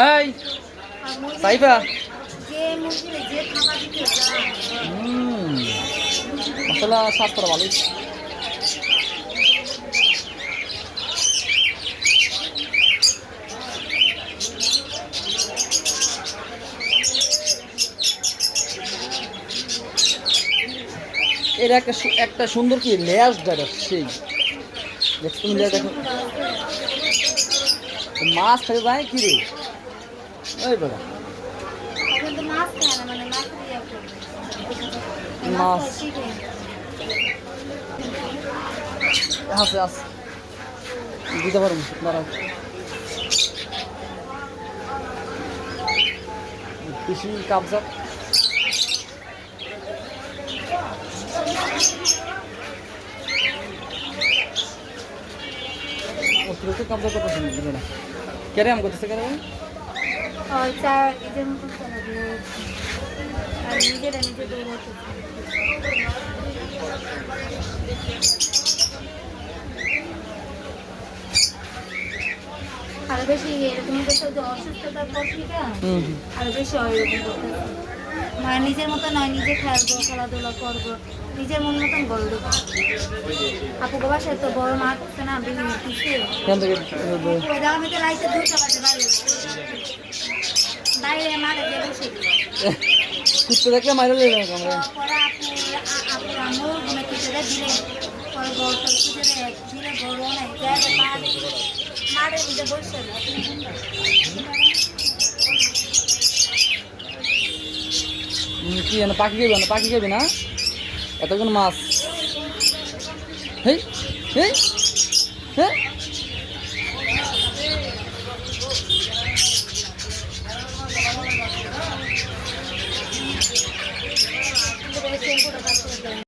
এই সাইফা মশলা সাফ করা ভালো। এর একটা সুন্দর কি লেয়ার গাড়া সেই দেখছো তুমি লেয়ার দেখো মাছ খেতে যায় কি রে ওই বড় মাছ আছে আছে দিতে পারবো দাঁড়াও বেশি কাবজা অতিরিক্ত কাবজা করতেছে না কেন আম করতেছে কেন আরো বেশি এরকম অসুস্থতার পর থেকে আরো বেশি মা নিজের মতো নয়, নিজে খেলবো, খেলাধুলা করবো, নিজের মন মতন বলবো। আপু বাসায় তো বড় মাঠ আছে না, বিভিন্ন কিছু লাইতে দুটো বাজে বাইরে মারে দিয়ে বসে কুত্তে দেখলে মাইরে লেগে আমরা পরে আপু আমু ঘুমে কুচে দিলে পরে বড় কুচে দিলে বড় নাই মারে নিজে বসে কি পাখি খাবি না পাখি খাবি না এতক্ষণ মাছ হেই হেই হ্যাঁ